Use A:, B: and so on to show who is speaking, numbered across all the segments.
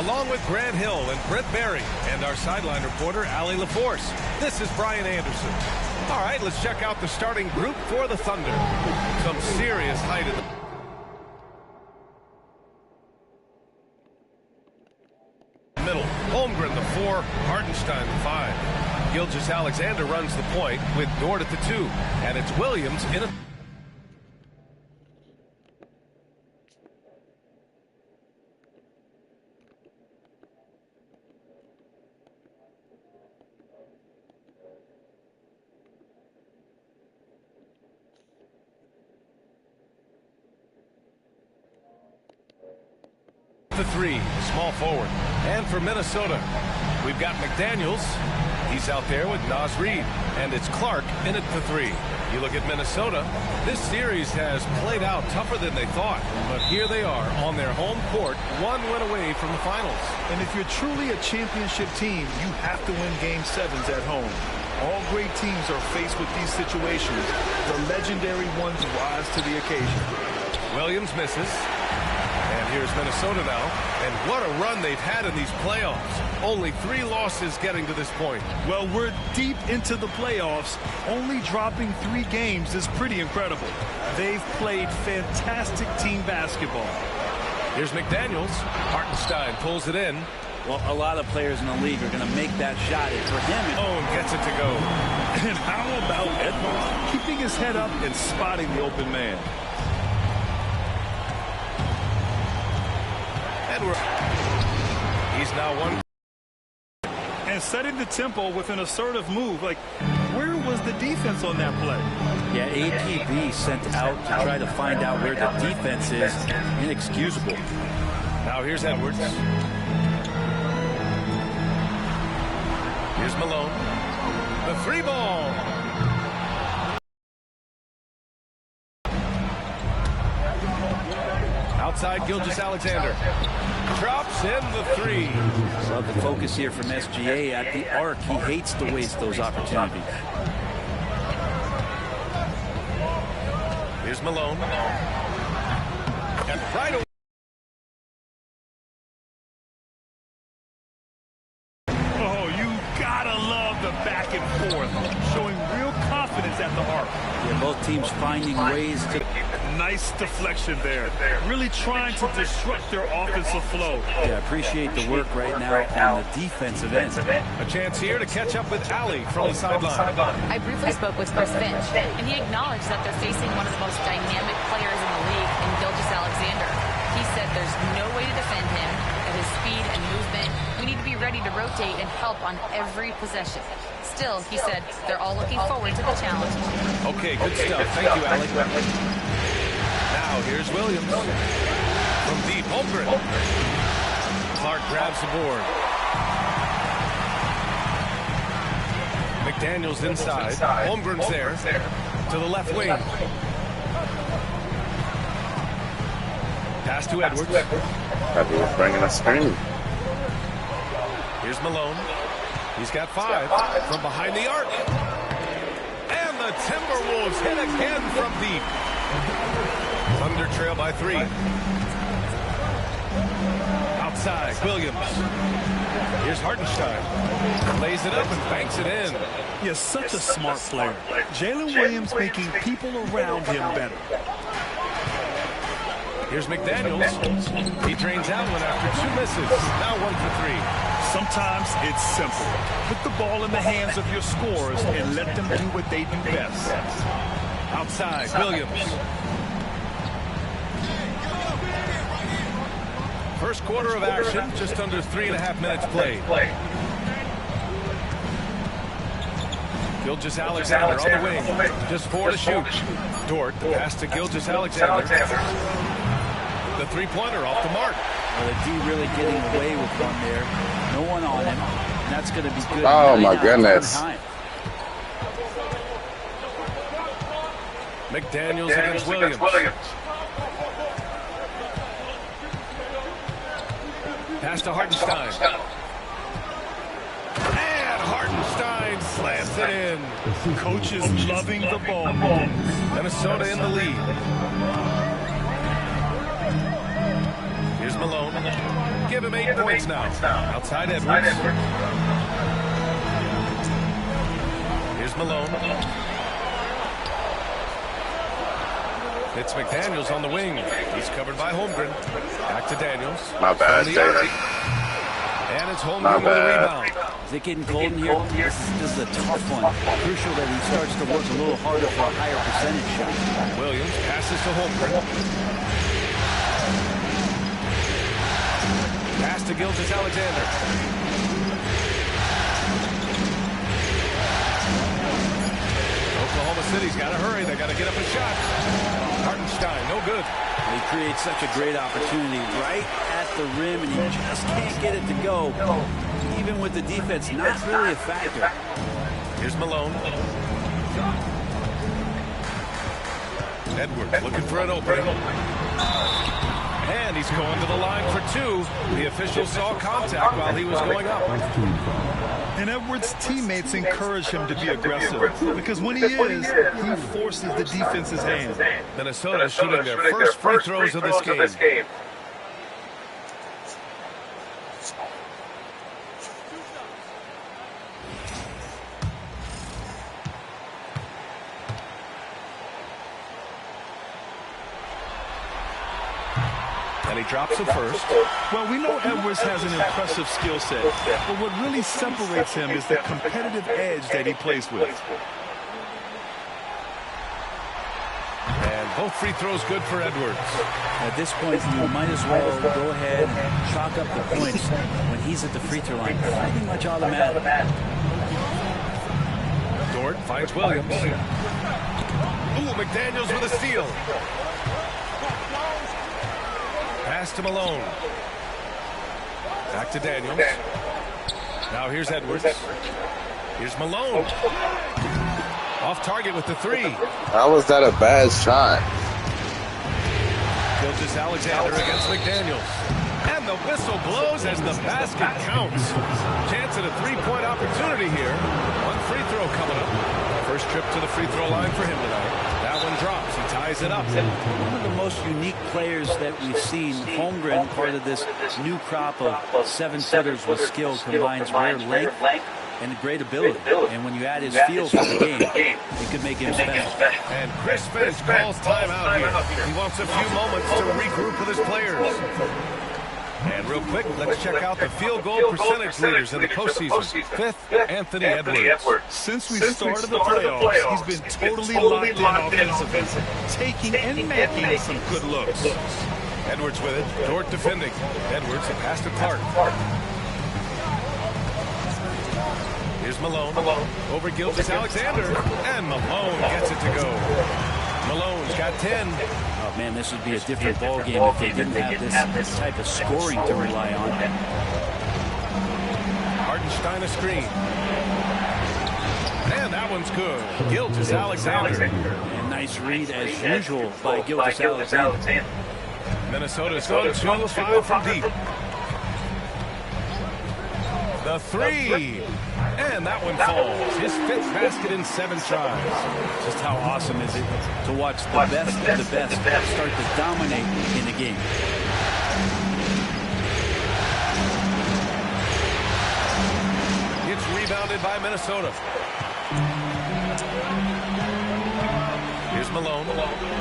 A: along with Grant Hill and Brent Berry and our sideline reporter, Allie LaForce. This is Brian Anderson. All right, let's check out the starting group for the Thunder. Some serious height in the middle. Holmgren, the 4, Hartenstein, the 5. Gilgeous-Alexander runs the point with Dort at the 2. And it's Williams in a... the 3, small forward. And for Minnesota, we've got McDaniels. He's out there with Naz Reid. And it's Clark in at the 3. You look at Minnesota, this series has played out tougher than they thought. But here they are on their home court, 1 win away from the finals.
B: And if you're truly a championship team, you have to win Game 7s at home. All great teams are faced with these situations. The legendary ones rise to the occasion.
A: Williams misses. And here's Minnesota now. And what a run they've had in these playoffs. Only 3 losses getting to this point.
B: Well, we're deep into the playoffs. Only dropping 3 games is pretty incredible. They've played fantastic team basketball.
A: Here's McDaniels. Hartenstein pulls it in.
C: Well, a lot of players in the league are going to make that shot. And for him,
A: gets it to go.
B: And how about Edwards keeping his head up and spotting the open man?
A: He's now 1.
B: And setting the tempo with an assertive move. Like, where was the defense on that play?
C: Yeah, APB sent out to try to find out where the defense is. Inexcusable.
A: Now here's Edwards. Here's Malone. The 3 ball. Outside, Gilgeous-Alexander drops in the 3.
C: Love the focus here from SGA at the arc. He hates to waste those opportunities.
A: Here's Malone. And right away.
B: Oh, you gotta love the back and forth, showing real confidence at the arc.
C: Yeah, both teams finding ways to...
B: Nice deflection there. Really trying to disrupt their offensive flow.
C: Yeah, appreciate the work right now on the defensive end.
A: A chance here to catch up with Allie from the sideline.
D: I briefly spoke with Chris Finch, and he acknowledged that they're facing one of the most dynamic players in the league in Gilgeous-Alexander. He said there's no way to defend him. At his speed and movement, we need to be ready to rotate and help on every possession. Still, he said they're all looking forward to the challenge.
A: Okay, good stuff. Thank you, Allie. Now here's Williams from deep. Holmgren. Clark grabs the board. McDaniels inside. Holmgren's there to the left wing. Pass to Edwards.
E: Everyone's bringing a screen.
A: Here's Malone. He's got 5 from behind the arc. And the Timberwolves hit again from deep. Thunder trail by 3. Outside, Williams. Here's Hartenstein. Lays it up and banks it in.
B: He's such a smart player. Jalen Williams making people around him better.
A: Here's McDaniels. He drains out one after 2 misses. Now 1 for 3.
B: Sometimes it's simple. Put the ball in the hands of your scorers and let them do what they do best.
A: Outside, Williams. First quarter of action, just under 3.5 minutes played. Gilgeous-Alexander on the wing. Just 4 to shoot. Dort, the pass to Gilgeous-Alexander. The 3-pointer off the mark.
C: Well, the D really getting away with one there. No one on him. And that's going to be good.
E: Oh, my goodness.
A: McDaniels against Williams. Pass to Hartenstein. And Hartenstein slams it in.
B: Coach is loving the ball. Minnesota
A: in the lead. Here's Malone. Give him 8 points now. Outside Edwards. Here's Malone. It's McDaniels on the wing. He's covered by Holmgren. Back to Daniels.
E: My bad, David.
A: And it's Holmgren with a rebound.
C: Is it getting cold in here? This is a tough one. Crucial that he starts to work a little harder for a higher percentage shot.
A: Williams passes to Holmgren. Pass to Gilgeous-Alexander. Oklahoma City's got to hurry. They got to get up a shot. Hartenstein, no good.
C: He creates such a great opportunity right at the rim, and he just can't get it to go. Even with the defense, not really a factor.
A: Here's Malone. Edwards looking for an opening. And he's going to the line for 2. The official saw contact while he was going up.
B: And Edwards' teammates encourage him to be aggressive because when he is, he forces the defense's hand.
A: Minnesota shooting their first free throws of this game. And he drops it first.
B: Well, we know Edwards has an impressive skill set, but what really separates him is the competitive edge that he plays with.
A: And both free throws good for Edwards.
C: At this point, you might as well go ahead and chalk up the points when he's at the free throw line. Pretty much automatic.
A: Dort finds Williams. Ooh, McDaniels with a steal. Pass to Malone. Back to Daniels. Now here's Edwards. Here's Malone. Off target with the 3.
E: How was that a bad shot?
A: Gilgeous-Alexander against McDaniels. And the whistle blows as the basket counts. Chance at a 3-point opportunity here. One free throw coming up. First trip to the free throw line for him tonight. That one drops. He ties it up.
C: One of the most unique players that we've seen, Holmgren, part of this new crop of 7-footers with skill, combines rare length and great ability. And when you add his feel for the game, it could make him special.
A: And Chris Finch calls timeout here. He wants a few moments to regroup with his players. And real quick, let's check out the field goal percentage leaders in the postseason. 5th, Anthony Edwards.
B: Since we started the playoffs, he's been totally locked in offensively, taking and making some good looks.
A: Edwards with it. Dort defending. Edwards, a pass to Clark. Here's Malone. Over Gilgeous-Alexander. And Malone gets it to go. Malone's got 10.
C: Oh, man, this would be a different ball game if they didn't have this type of scoring to rely on.
A: Hartenstein a screen. And that one's good. Gilgeous-Alexander.
C: And nice read, as usual, by Gilgeous-Alexander.
A: Minnesota's gone 2 of 5 from deep. The 3. And that one falls. His 5th basket in 7 tries.
C: Just how awesome is it to watch the best of the best start to dominate in the game.
A: It's rebounded by Minnesota. Here's Malone.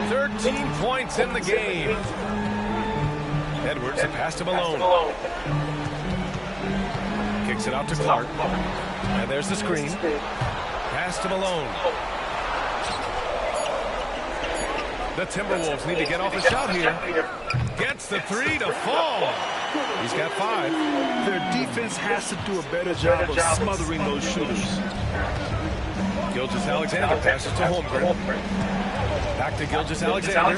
A: 13 points in the game. Edwards, a pass to Malone. Kicks it out to Clark. And there's the screen. Pass to Malone. The Timberwolves need to get off a shot here. Gets the 3 to fall. He's got 5.
B: Their defense has to do a better job of smothering those shooters.
A: Gilgeous-Alexander passes to Holmgren. Back to Gilgeous-Alexander.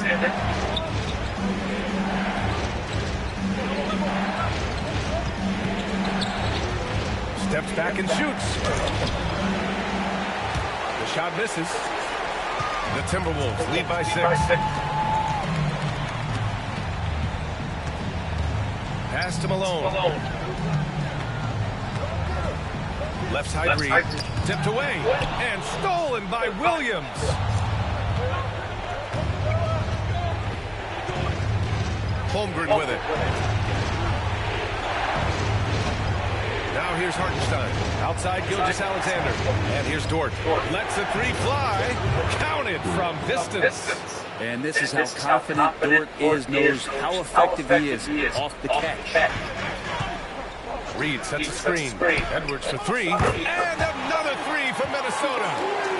A: Steps back and shoots. The shot misses. The Timberwolves lead by 6. Pass to Malone. Left side read. Tipped away. And stolen by Williams. Holmgren with it. Here's Hartenstein. Outside Gilgeous-Alexander. And here's Dort. Lets the three fly. Counted from distance.
C: And this is how confident Dort knows how effective he is off the catch.
A: Reed sets a screen. Edwards for three. And another three from Minnesota.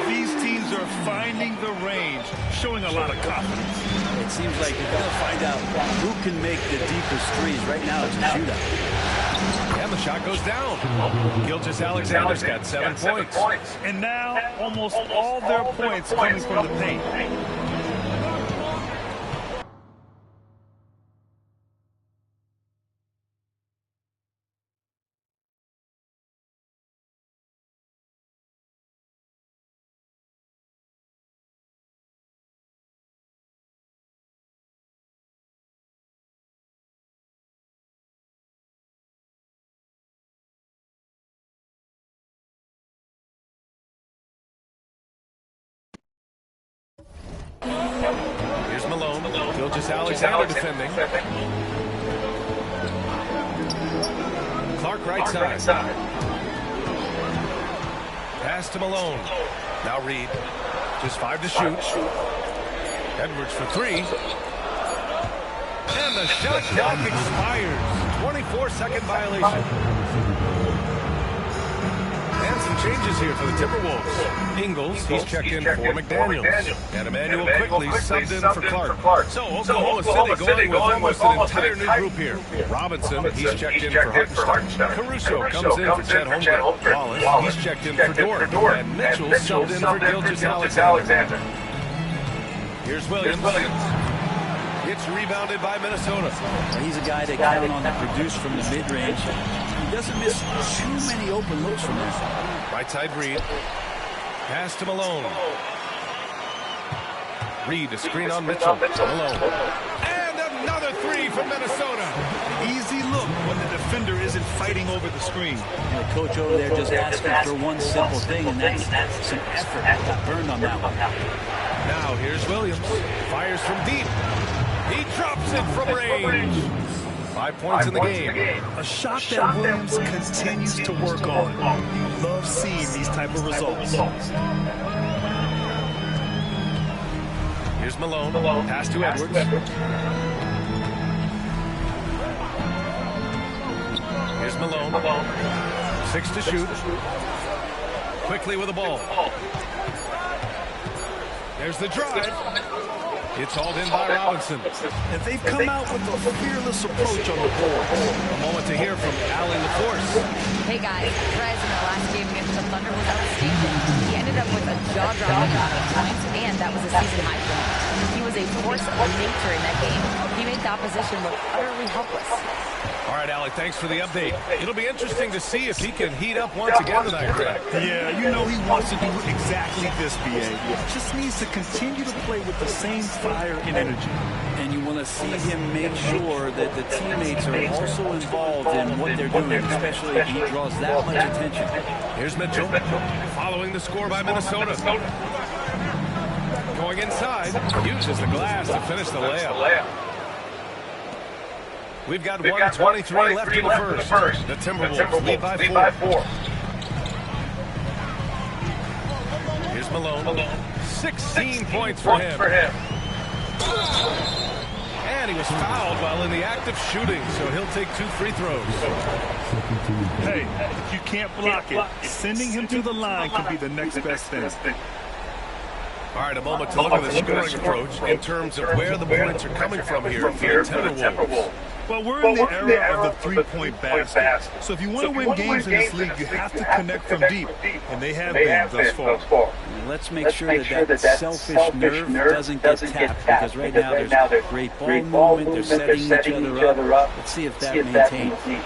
B: These teams are finding the range, showing a lot of confidence.
C: It seems like you're going to find out who can make the deepest threes. Right now it's a shootout.
A: And the shot goes down. Gilgeous-Alexander's got 7 points.
B: And now almost all their points coming from the paint.
A: Here's Malone. Gilgeous-Alexander defending. Clark right side. Pass to Malone. Now Reed. Just 5 to shoot. Edwards for three. And the shot clock expires. 24-second violation. And some changes here for the Timberwolves. Ingles, he's checked in for McDaniels. And Emmanuel quickly subbed in for Clark. So Oklahoma City going with almost an entire new group here. Robinson, he's checked in for Hartenstein. Caruso comes in for Chet Holmgren. Wallace, he's checked in for Dort. And Mitchell subbed in for Gilgeous-Alexander. Here's Williams. It's rebounded by Minnesota.
C: He's a guy that count on to produce from the mid-range. He doesn't miss too many open looks from there.
A: Right side Reed. Pass to Malone. Reed, a screen on Mitchell. Malone. And another three from Minnesota.
B: Easy look when the defender isn't fighting over the screen.
C: And the coach over there just asking for one simple thing, and that's some effort. Got burned on that one.
A: Now here's Williams. Fires from deep. He drops it from range. 5 points in the game.
B: A shot that Williams continues to work on. You love seeing these type of results.
A: Here's Malone. Pass to Edwards. Here's Malone. 6 to shoot. Quickly with the ball. There's the drive. It's hauled in by Robinson.
B: And they've come out with a fearless approach on the board.
A: A moment to hear from Allie LaForce.
D: Hey guys, Perez in the last game against the Thunder was outstanding. He ended up with a jaw-dropping 8 points, and that was a season high for him. He was a force of nature in that game. He made the opposition look utterly helpless.
A: All right, Allie, thanks for the update. It'll be interesting to see if he can heat up once again tonight, correct?
B: Yeah, you know he wants to do exactly this, BA. Just needs to continue to play with the same fire and energy.
C: And you want to see him make sure that the teammates are also involved in what they're doing, especially if he draws that much attention.
A: Here's Mitchell, following the score by Minnesota. Going inside, uses the glass to finish the layup. We've got 1:23 left in the first. The Timberwolves lead by 4. Here's Malone. 16 points for him. And he was fouled while in the act of shooting, so he'll take 2 free throws.
B: Hey, if you can't block it, sending him to the line could be the next best thing.
A: All right, a moment to look at the scoring approach in terms of where the points are coming from here for the Timberwolves.
B: Well, we're in the era of the three-point basket. So if you want to win games in this league, you have to connect from deep. And they have been thus far.
C: Let's make sure that selfish nerve doesn't get tapped, because right now there's great ball movement. They're setting each other up. Let's see if that maintains.
A: The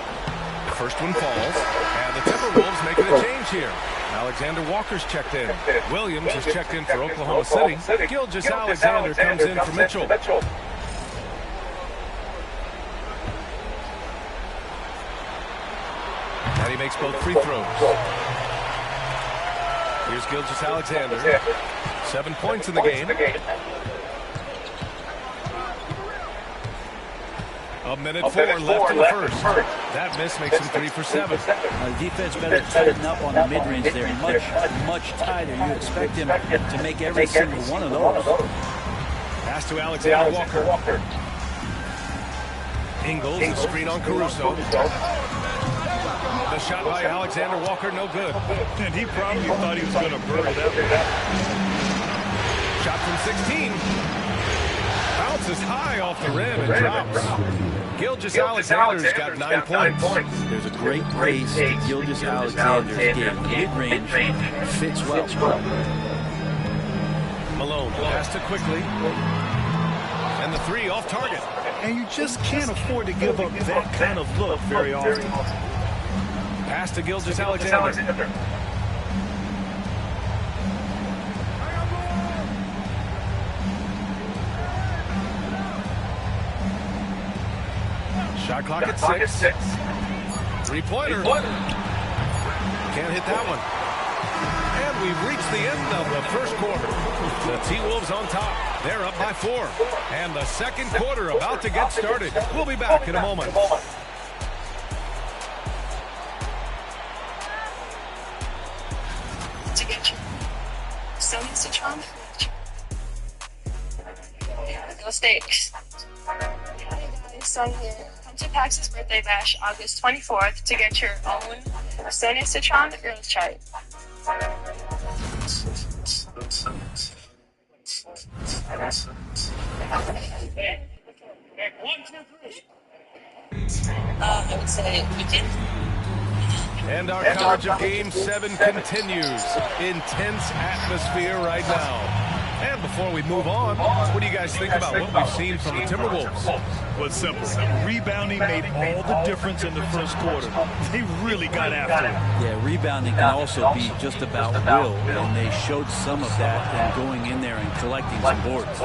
A: first one falls, and the Timberwolves making a change here. Alexander Walker's checked in. Williams is checked in for Oklahoma City. Gilgeous-Alexander comes in for Mitchell. And he makes both free throws. Here's Gilgeous-Alexander. 7 points in the game. A minute 4 left in the first. That miss makes him 3 for 7.
C: The defense better tighten up on the mid-range there. Much tighter. You expect him to make every single one of those.
A: Pass to Alexander Walker. Ingles, a screen on Caruso. The shot by Alexander Walker, no good.
B: And he probably thought he was going to bury that one.
A: Shot from 16. Bounces high off the rim and drops. Gilgeous-Alexander's got 9 points.
C: There's a great pace to Gilgeous-Alexander's game. The mid-range fits well.
A: Malone pass to quickly. And the 3 off target.
B: And you just can't afford to give up that kind of look very often.
A: Pass to Gilgeous-Alexander. Shot clock at 6. 3-pointer. Can't hit that one. And we've reached the end of the first quarter. The T-Wolves on top. They're up by 4. And the second quarter about to get started. We'll be back in a moment.
F: To get you. Sony Citron. No stakes. Hey guys, Son here. Come to PAX's birthday bash August 24th to get your own Sony Citron Girls Chart. I would say we did.
A: And our coverage of Game 7 continues. Intense atmosphere right now. And before we move on, what do you guys think about what we've seen from the Timberwolves?
B: Well, it's simple. Rebounding made all the difference in the first quarter. They really got after it.
C: Yeah, rebounding can also be just about will, and they showed some of that in going in there and collecting some boards.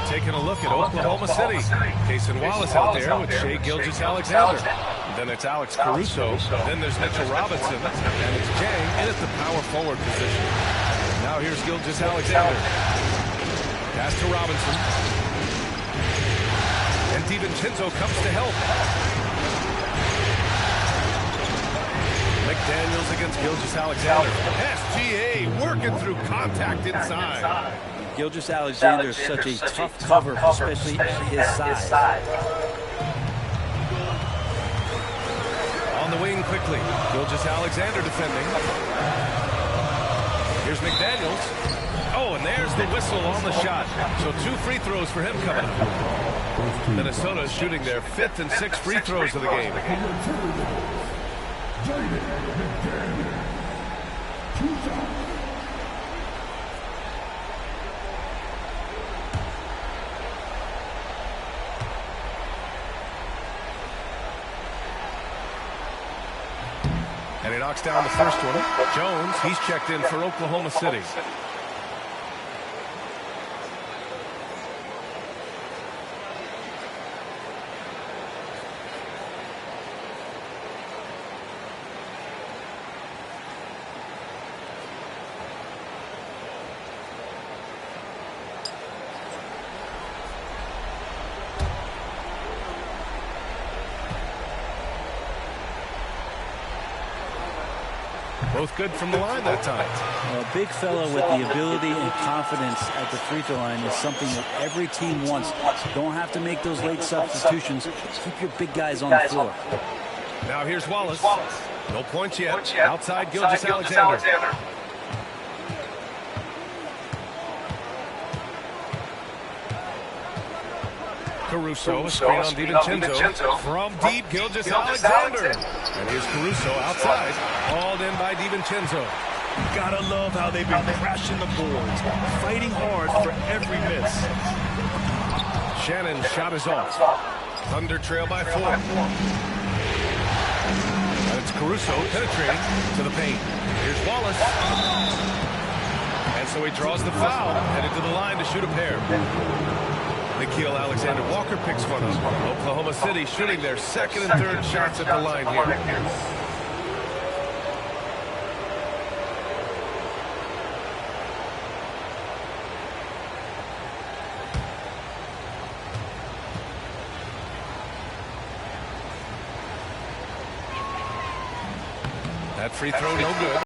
A: Taking a look at Oklahoma City. Cason Wallace out there with Shai Gilgeous-Alexander. Then it's Alex Caruso. Then there's Mitchell Robinson. And it's Jang in at the power forward position. Now here's Gilgeous-Alexander. Pass to Robinson. And DiVincenzo comes to help. McDaniels against Gilgeous-Alexander. SGA working through contact inside.
C: Gilgeous-Alexander is such a tough cover, especially at his size.
A: On the wing quickly. Gilgeous-Alexander defending. Here's McDaniels. Oh, and there's the whistle on the shot. So 2 free throws for him coming up. Minnesota is shooting their 5th and 6th free throws of the game. And he knocks down the first one. Jones, he's checked in for Oklahoma City. Both good from the line that time.
C: Well, a big fella with the ability and confidence at the free throw line is something that every team wants. Don't have to make those late substitutions. Keep your big guys on the floor.
A: Now here's Wallace. No points yet. Outside Gilgeous-Alexander. Caruso, a screen on DiVincenzo. From deep, Gilgeous-Alexander. And here's Caruso outside. Hauled in by DiVincenzo.
B: Gotta love how they've been crashing the boards, fighting hard for every miss.
A: Shannon's shot is off. Thunder trail by 4. And it's Caruso penetrating to the paint. Here's Wallace. And so he draws the foul, headed to the line to shoot a pair. Nickeil Alexander-Walker picks one up. Oklahoma City shooting their 2nd and 3rd shots at the line here. That free throw no good.